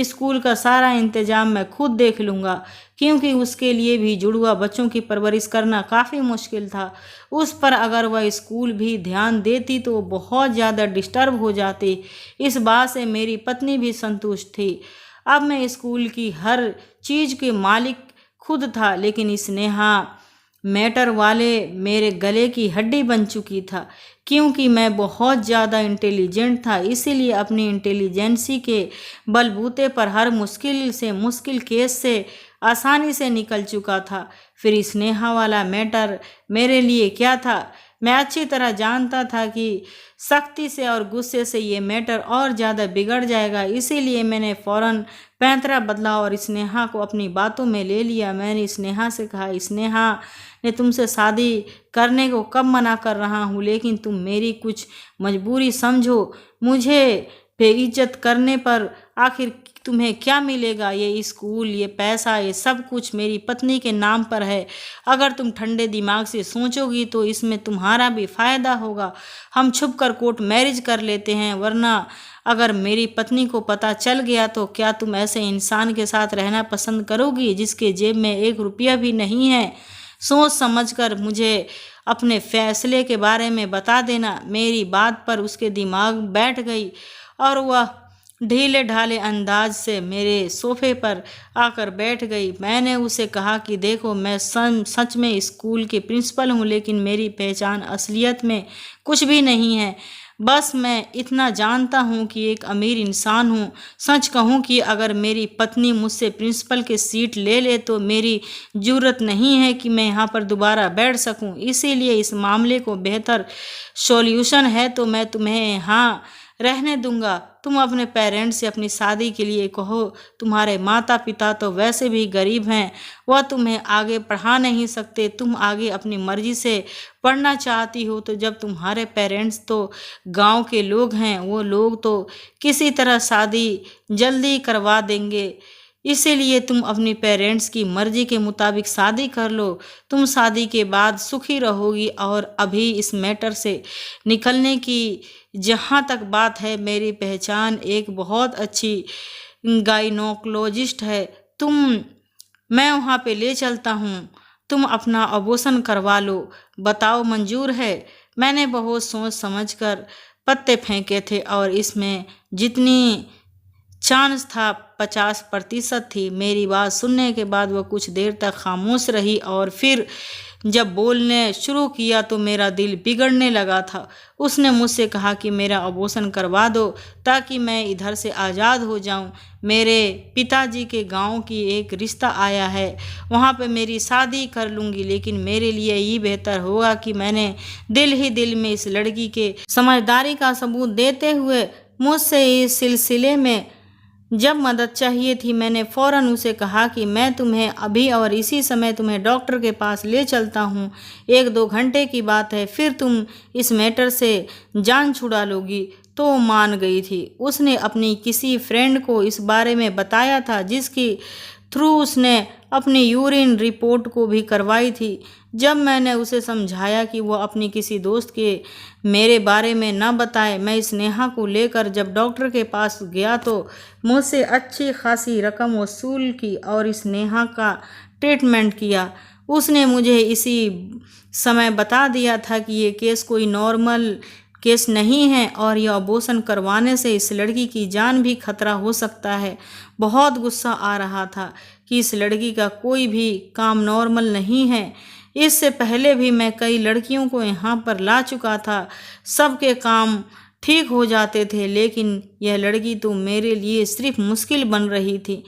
स्कूल का सारा इंतजाम मैं खुद देख लूँगा, क्योंकि उसके लिए भी जुड़वा बच्चों की परवरिश करना काफ़ी मुश्किल था। उस पर अगर वह स्कूल भी ध्यान देती तो बहुत ज़्यादा डिस्टर्ब हो जाती। इस बात से मेरी पत्नी भी संतुष्ट थी। अब मैं स्कूल की हर चीज़ के मालिक खुद था, लेकिन स्नेहा मैटर वाले मेरे गले की हड्डी बन चुकी था। क्योंकि मैं बहुत ज़्यादा इंटेलिजेंट था, इसीलिए अपनी इंटेलिजेंसी के बलबूते पर हर मुश्किल से मुश्किल केस से आसानी से निकल चुका था। फिर स्नेहा वाला मैटर मेरे लिए क्या था? मैं अच्छी तरह जानता था कि सख्ती से और गुस्से से ये मैटर और ज़्यादा बिगड़ जाएगा। इसीलिए मैंने फ़ौरन पैंतरा बदला और स्नेहा को अपनी बातों में ले लिया। मैंने स्नेहा से कहा, स्नेहा ने तुमसे शादी करने को कब मना कर रहा हूँ, लेकिन तुम मेरी कुछ मजबूरी समझो। मुझे बेइज्जत करने पर आखिर तुम्हें क्या मिलेगा? ये स्कूल, ये पैसा, ये सब कुछ मेरी पत्नी के नाम पर है। अगर तुम ठंडे दिमाग से सोचोगी तो इसमें तुम्हारा भी फ़ायदा होगा। हम छुप कर कोर्ट मैरिज कर लेते हैं, वरना अगर मेरी पत्नी को पता चल गया तो क्या तुम ऐसे इंसान के साथ रहना पसंद करोगी जिसके जेब में 1 रुपया भी नहीं है? सोच समझकर मुझे अपने फैसले के बारे में बता देना। मेरी बात पर उसके दिमाग बैठ गई और वह ढीले ढाले अंदाज से मेरे सोफे पर आकर बैठ गई। मैंने उसे कहा कि देखो, मैं सच में स्कूल के प्रिंसिपल हूँ, लेकिन मेरी पहचान असलियत में कुछ भी नहीं है। बस मैं इतना जानता हूँ कि एक अमीर इंसान हूँ। सच कहूँ कि अगर मेरी पत्नी मुझसे प्रिंसिपल की सीट ले ले तो मेरी ज़रूरत नहीं है कि मैं यहाँ पर दोबारा बैठ सकूँ। इसीलिए इस मामले को बेहतर सॉल्यूशन है तो मैं तुम्हें यहाँ रहने दूंगा। तुम अपने पेरेंट्स से अपनी शादी के लिए कहो। तुम्हारे माता पिता तो वैसे भी गरीब हैं, वह तुम्हें आगे पढ़ा नहीं सकते। तुम आगे अपनी मर्जी से पढ़ना चाहती हो तो जब तुम्हारे पेरेंट्स तो गांव के लोग हैं, वो लोग तो किसी तरह शादी जल्दी करवा देंगे। इसीलिए तुम अपनी पेरेंट्स की मर्जी के मुताबिक शादी कर लो। तुम शादी के बाद सुखी रहोगी। और अभी इस मैटर से निकलने की जहाँ तक बात है, मेरी पहचान एक बहुत अच्छी गाइनोकोलॉजिस्ट है। मैं वहाँ पे ले चलता हूँ। तुम अपना अबॉर्शन करवा लो। बताओ मंजूर है? मैंने बहुत सोच समझ कर पत्ते फेंके थे और इसमें जितनी चांस था 50% थी। मेरी बात सुनने के बाद वह कुछ देर तक खामोश रही और फिर जब बोलने शुरू किया तो मेरा दिल बिगड़ने लगा था। उसने मुझसे कहा कि मेरा अबॉर्शन करवा दो ताकि मैं इधर से आज़ाद हो जाऊं। मेरे पिताजी के गांव की एक रिश्ता आया है, वहां पे मेरी शादी कर लूँगी, लेकिन मेरे लिए ये बेहतर होगा कि मैंने दिल ही दिल में इस लड़की के समझदारी का सबूत देते हुए मुझसे इस सिलसिले में जब मदद चाहिए थी, मैंने फ़ौरन उसे कहा कि मैं तुम्हें अभी और इसी समय तुम्हें डॉक्टर के पास ले चलता हूँ। 1-2 घंटे की बात है, फिर तुम इस मैटर से जान छुड़ा लोगी। तो मान गई थी। उसने अपनी किसी फ्रेंड को इस बारे में बताया था, जिसकी थ्रू उसने अपनी यूरिन रिपोर्ट को भी करवाई थी। जब मैंने उसे समझाया कि वो अपनी किसी दोस्त के मेरे बारे में न बताए, मैं स्नेहा को लेकर जब डॉक्टर के पास गया तो मुझसे अच्छी खासी रकम वसूल की और स्नेहा का ट्रीटमेंट किया। उसने मुझे इसी समय बता दिया था कि ये केस कोई नॉर्मल केस नहीं है और यह अबॉर्शन करवाने से इस लड़की की जान भी खतरा हो सकता है। बहुत गुस्सा आ रहा था कि इस लड़की का कोई भी काम नॉर्मल नहीं है। इससे पहले भी मैं कई लड़कियों को यहाँ पर ला चुका था, सबके काम ठीक हो जाते थे, लेकिन यह लड़की तो मेरे लिए सिर्फ मुश्किल बन रही थी।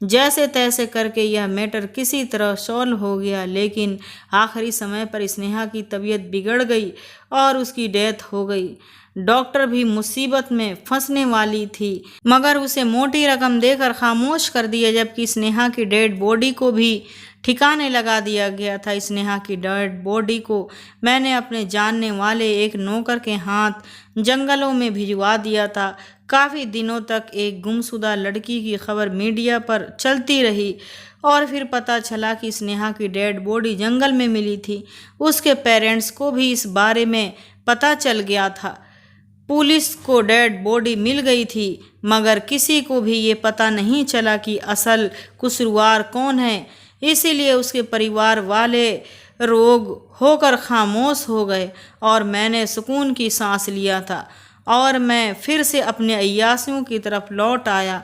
जैसे तैसे करके यह मैटर किसी तरह सॉल्व हो गया, लेकिन आखिरी समय पर स्नेहा की तबीयत बिगड़ गई और उसकी डेथ हो गई। डॉक्टर भी मुसीबत में फंसने वाली थी, मगर उसे मोटी रकम देकर खामोश कर दिया, जबकि स्नेहा की डेड बॉडी को भी ठिकाने लगा दिया गया था। स्नेहा की डेड बॉडी को मैंने अपने जानने वाले एक नौकर के हाथ जंगलों में भिजवा दिया था। काफ़ी दिनों तक एक गुमशुदा लड़की की खबर मीडिया पर चलती रही और फिर पता चला कि स्नेहा की डेड बॉडी जंगल में मिली थी। उसके पेरेंट्स को भी इस बारे में पता चल गया था। पुलिस को डेड बॉडी मिल गई थी, मगर किसी को भी ये पता नहीं चला कि असल कसूरवार कौन है। इसीलिए उसके परिवार वाले रोग होकर खामोश हो गए और मैंने सुकून की सांस लिया था और मैं फिर से अपने अय्यासियों की तरफ लौट आया।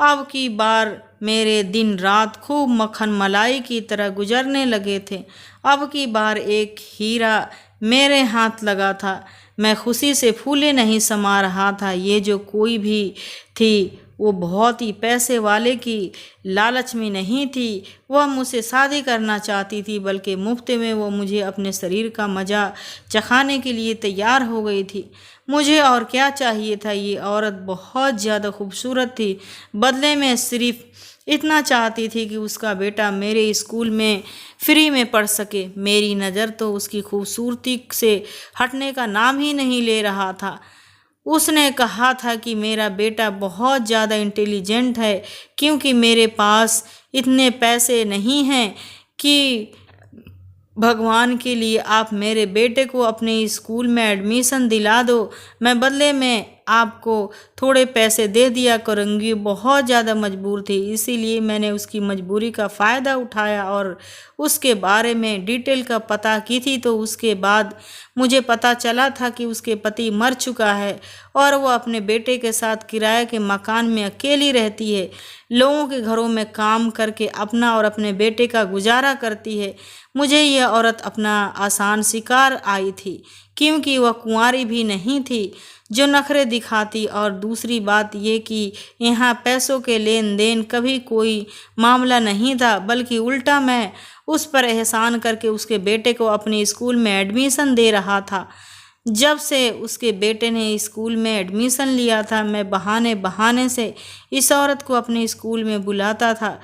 अब की बार मेरे दिन रात खूब मक्खन मलाई की तरह गुजरने लगे थे। अब की बार एक हीरा मेरे हाथ लगा था। मैं खुशी से फूले नहीं समा रहा था। ये जो कोई भी थी वो बहुत ही पैसे वाले की लालच में नहीं थी। वह मुझसे शादी करना चाहती थी, बल्कि मुफ्त में वो मुझे अपने शरीर का मज़ा चखाने के लिए तैयार हो गई थी। मुझे और क्या चाहिए था? ये औरत बहुत ज़्यादा खूबसूरत थी। बदले में सिर्फ इतना चाहती थी कि उसका बेटा मेरे स्कूल में फ्री में पढ़ सके। मेरी नज़र तो उसकी खूबसूरती से हटने का नाम ही नहीं ले रहा था। उसने कहा था कि मेरा बेटा बहुत ज़्यादा इंटेलिजेंट है, क्योंकि मेरे पास इतने पैसे नहीं हैं कि भगवान के लिए आप मेरे बेटे को अपने स्कूल में एडमिशन दिला दो। मैं बदले में आपको थोड़े पैसे दे दिया करूँगी। बहुत ज़्यादा मजबूर थी, इसीलिए मैंने उसकी मजबूरी का फ़ायदा उठाया और उसके बारे में डिटेल का पता की थी। तो उसके बाद मुझे पता चला था कि उसके पति मर चुका है और वो अपने बेटे के साथ किराए के मकान में अकेली रहती है। लोगों के घरों में काम करके अपना और अपने बेटे का गुजारा करती है। मुझे यह औरत अपना आसान शिकार आई थी, क्योंकि वह कुंवारी भी नहीं थी जो नखरे दिखाती। और दूसरी बात ये कि यहाँ पैसों के लेन देन कभी कोई मामला नहीं था, बल्कि उल्टा मैं उस पर एहसान करके उसके बेटे को अपने स्कूल में एडमिशन दे रहा था। जब से उसके बेटे ने स्कूल में एडमिशन लिया था, मैं बहाने बहाने से इस औरत को अपने स्कूल में बुलाता था।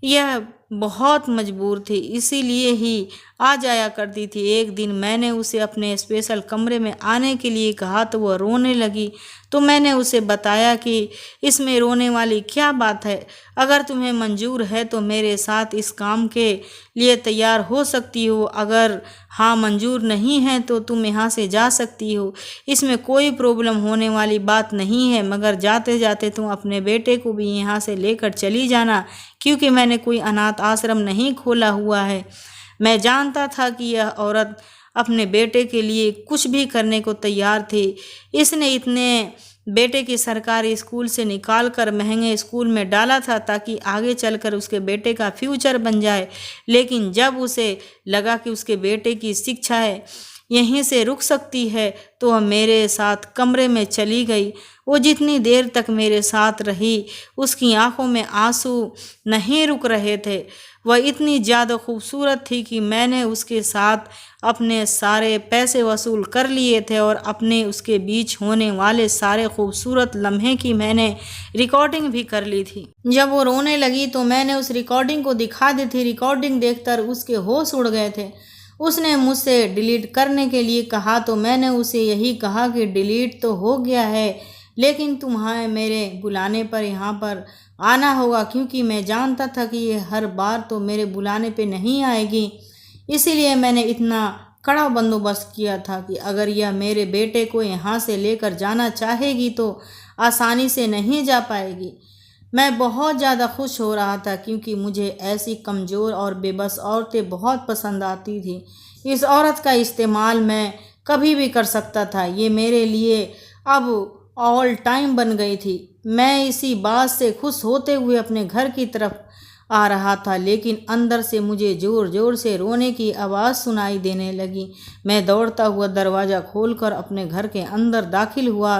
यह बहुत मजबूर थी, इसीलिए ही आ जाया करती थी। एक दिन मैंने उसे अपने स्पेशल कमरे में आने के लिए कहा तो वह रोने लगी। तो मैंने उसे बताया कि इसमें रोने वाली क्या बात है, अगर तुम्हें मंजूर है तो मेरे साथ इस काम के लिए तैयार हो सकती हो, अगर हाँ मंजूर नहीं है तो तुम यहाँ से जा सकती हो। इसमें कोई प्रॉब्लम होने वाली बात नहीं है, मगर जाते जाते तुम अपने बेटे को भी यहाँ से लेकर चली जाना, क्योंकि मैंने कोई अनाथ आश्रम नहीं खोला हुआ है। मैं जानता था कि यह औरत अपने बेटे के लिए कुछ भी करने को तैयार थी। इसने इतने बेटे की सरकारी स्कूल से निकाल कर महंगे स्कूल में डाला था ताकि आगे चलकर उसके बेटे का फ्यूचर बन जाए। लेकिन जब उसे लगा कि उसके बेटे की शिक्षा है यहीं से रुक सकती है तो वह मेरे साथ कमरे में चली गई। वो जितनी देर तक मेरे साथ रही उसकी आंखों में आंसू नहीं रुक रहे थे। वह इतनी ज़्यादा खूबसूरत थी कि मैंने उसके साथ अपने सारे पैसे वसूल कर लिए थे और अपने उसके बीच होने वाले सारे खूबसूरत लम्हे की मैंने रिकॉर्डिंग भी कर ली थी। जब वो रोने लगी तो मैंने उस रिकॉर्डिंग को दिखा दी थी। रिकॉर्डिंग देखकर उसके होश उड़ गए थे। उसने मुझसे डिलीट करने के लिए कहा तो मैंने उसे यही कहा कि डिलीट तो हो गया है, लेकिन तुम्हें मेरे बुलाने पर यहाँ पर आना होगा, क्योंकि मैं जानता था कि ये हर बार तो मेरे बुलाने पे नहीं आएगी। इसीलिए मैंने इतना कड़ा बंदोबस्त किया था कि अगर यह मेरे बेटे को यहाँ से लेकर जाना चाहेगी तो आसानी से नहीं जा पाएगी। मैं बहुत ज़्यादा खुश हो रहा था, क्योंकि मुझे ऐसी कमज़ोर और बेबस औरतें बहुत पसंद आती थी। इस औरत का इस्तेमाल मैं कभी भी कर सकता था। ये मेरे लिए अब ऑल टाइम बन गई थी। मैं इसी बात से खुश होते हुए अपने घर की तरफ आ रहा था, लेकिन अंदर से मुझे ज़ोर ज़ोर से रोने की आवाज़ सुनाई देने लगी। मैं दौड़ता हुआ दरवाज़ा खोलकर अपने घर के अंदर दाखिल हुआ।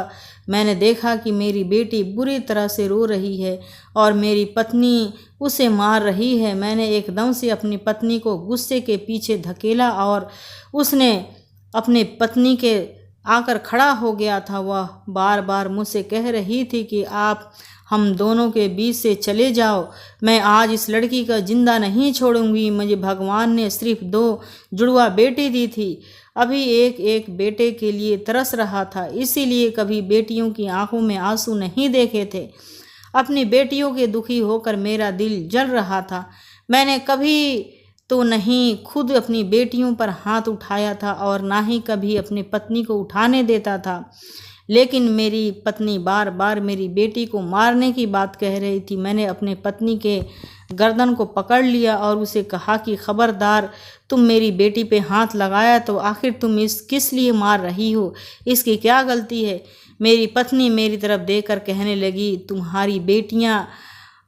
मैंने देखा कि मेरी बेटी बुरी तरह से रो रही है और मेरी पत्नी उसे मार रही है। मैंने एकदम से अपनी पत्नी को गुस्से के पीछे धकेला और उसने अपनी पत्नी के आकर खड़ा हो गया था। वह बार बार मुझसे कह रही थी कि आप हम दोनों के बीच से चले जाओ। मैं आज इस लड़की का जिंदा नहीं छोड़ूंगी। मुझे भगवान ने सिर्फ 2 जुड़वा बेटी दी थी। अभी एक एक बेटे के लिए तरस रहा था, इसीलिए कभी बेटियों की आंखों में आंसू नहीं देखे थे। अपनी बेटियों के दुखी होकर मेरा दिल जल रहा था। मैंने कभी तो नहीं खुद अपनी बेटियों पर हाथ उठाया था और ना ही कभी अपनी पत्नी को उठाने देता था, लेकिन मेरी पत्नी बार बार मेरी बेटी को मारने की बात कह रही थी। मैंने अपने पत्नी के गर्दन को पकड़ लिया और उसे कहा कि खबरदार, तुम मेरी बेटी पे हाथ लगाया तो आखिर तुम किस लिए मार रही हो, इसकी क्या गलती है। मेरी पत्नी मेरी तरफ देखकर कहने लगी, तुम्हारी बेटियां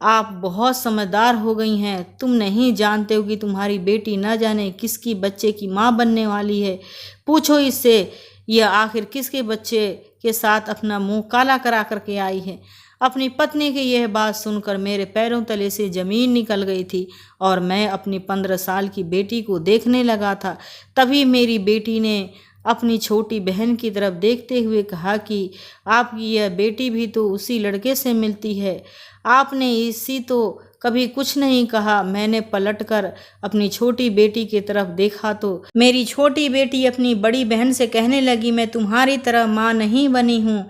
आप बहुत समझदार हो गई हैं। तुम नहीं जानते हो कि तुम्हारी बेटी न जाने किसकी बच्चे की माँ बनने वाली है। पूछो इससे यह आखिर किसके बच्चे के साथ अपना मुंह काला करा करके आई है। अपनी पत्नी की यह बात सुनकर मेरे पैरों तले से ज़मीन निकल गई थी और मैं अपनी 15 साल की बेटी को देखने लगा था। तभी मेरी बेटी ने अपनी छोटी बहन की तरफ देखते हुए कहा कि आपकी यह बेटी भी तो उसी लड़के से मिलती है। आपने इसी तो कभी कुछ नहीं कहा। मैंने पलटकर अपनी छोटी बेटी की तरफ देखा तो मेरी छोटी बेटी अपनी बड़ी बहन से कहने लगी, मैं तुम्हारी तरह माँ नहीं बनी हूँ।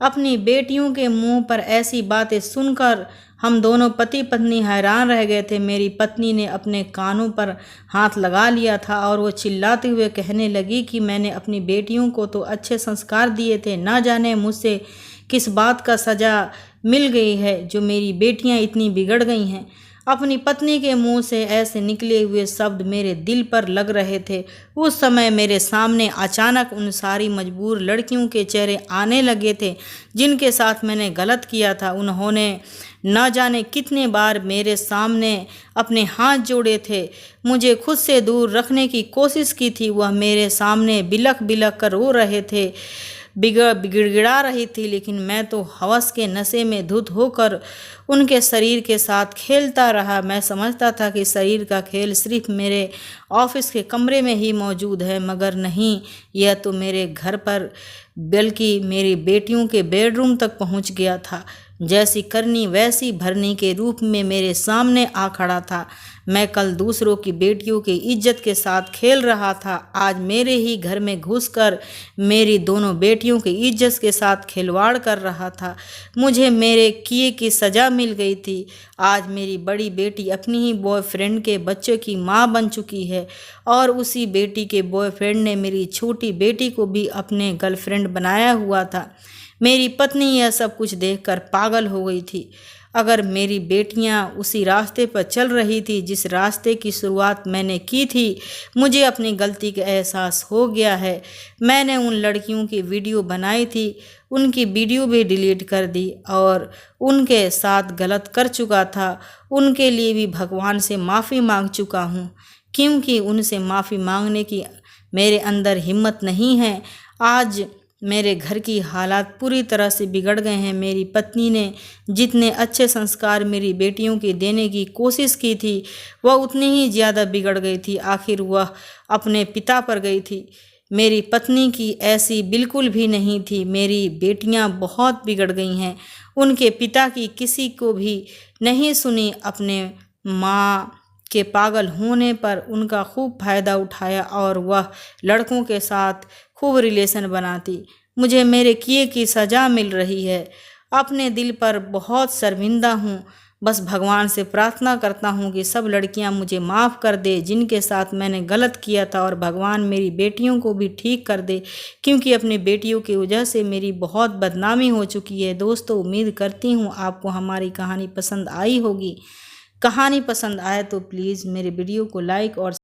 अपनी बेटियों के मुंह पर ऐसी बातें सुनकर हम दोनों पति पत्नी हैरान रह गए थे। मेरी पत्नी ने अपने कानों पर हाथ लगा लिया था और वो चिल्लाते हुए कहने लगी कि मैंने अपनी बेटियों को तो अच्छे संस्कार दिए थे, ना जाने मुझसे किस बात का सज़ा मिल गई है जो मेरी बेटियां इतनी बिगड़ गई हैं। अपनी पत्नी के मुंह से ऐसे निकले हुए शब्द मेरे दिल पर लग रहे थे। उस समय मेरे सामने अचानक उन सारी मजबूर लड़कियों के चेहरे आने लगे थे जिनके साथ मैंने गलत किया था। उन्होंने न जाने कितने बार मेरे सामने अपने हाथ जोड़े थे, मुझे खुद से दूर रखने की कोशिश की थी। वह मेरे सामने बिलख बिलख कर रो रहे थे, गिड़गिड़ा रही थी, लेकिन मैं तो हवस के नशे में धुत होकर उनके शरीर के साथ खेलता रहा। मैं समझता था कि शरीर का खेल सिर्फ मेरे ऑफिस के कमरे में ही मौजूद है, मगर नहीं, यह तो मेरे घर पर बल्कि मेरी बेटियों के बेडरूम तक पहुंच गया था। जैसी करनी वैसी भरनी के रूप में मेरे सामने आ खड़ा था। मैं कल दूसरों की बेटियों की इज्जत के साथ खेल रहा था, आज मेरे ही घर में घुसकर मेरी दोनों बेटियों की इज्जत के साथ खिलवाड़ कर रहा था। मुझे मेरे किए की सज़ा मिल गई थी। आज मेरी बड़ी बेटी अपनी ही बॉयफ्रेंड के बच्चे की माँ बन चुकी है और उसी बेटी के बॉयफ्रेंड ने मेरी छोटी बेटी को भी अपने गर्लफ्रेंड बनाया हुआ था। मेरी पत्नी यह सब कुछ देखकर पागल हो गई थी। अगर मेरी बेटियां उसी रास्ते पर चल रही थी जिस रास्ते की शुरुआत मैंने की थी, मुझे अपनी गलती का एहसास हो गया है। मैंने उन लड़कियों की वीडियो बनाई थी, उनकी वीडियो भी डिलीट कर दी और उनके साथ गलत कर चुका था। उनके लिए भी भगवान से माफ़ी मांग चुका हूँ, क्योंकि उनसे माफ़ी मांगने की मेरे अंदर हिम्मत नहीं है। आज मेरे घर की हालात पूरी तरह से बिगड़ गए हैं। मेरी पत्नी ने जितने अच्छे संस्कार मेरी बेटियों की देने की कोशिश की थी, वह उतनी ही ज़्यादा बिगड़ गई थी। आखिर वह अपने पिता पर गई थी। मेरी पत्नी की ऐसी बिल्कुल भी नहीं थी। मेरी बेटियां बहुत बिगड़ गई हैं। उनके पिता की किसी को भी नहीं सुनी। अपने माँ के पागल होने पर उनका खूब फायदा उठाया और वह लड़कों के साथ खूब रिलेशन बनाती। मुझे मेरे किए की सज़ा मिल रही है। अपने दिल पर बहुत शर्मिंदा हूँ। बस भगवान से प्रार्थना करता हूँ कि सब लड़कियाँ मुझे माफ़ कर दे जिनके साथ मैंने गलत किया था, और भगवान मेरी बेटियों को भी ठीक कर दे, क्योंकि अपनी बेटियों की वजह से मेरी बहुत बदनामी हो चुकी है। दोस्तों, उम्मीद करती हूँ आपको हमारी कहानी पसंद आई होगी। कहानी पसंद आए तो प्लीज़ मेरे वीडियो को लाइक और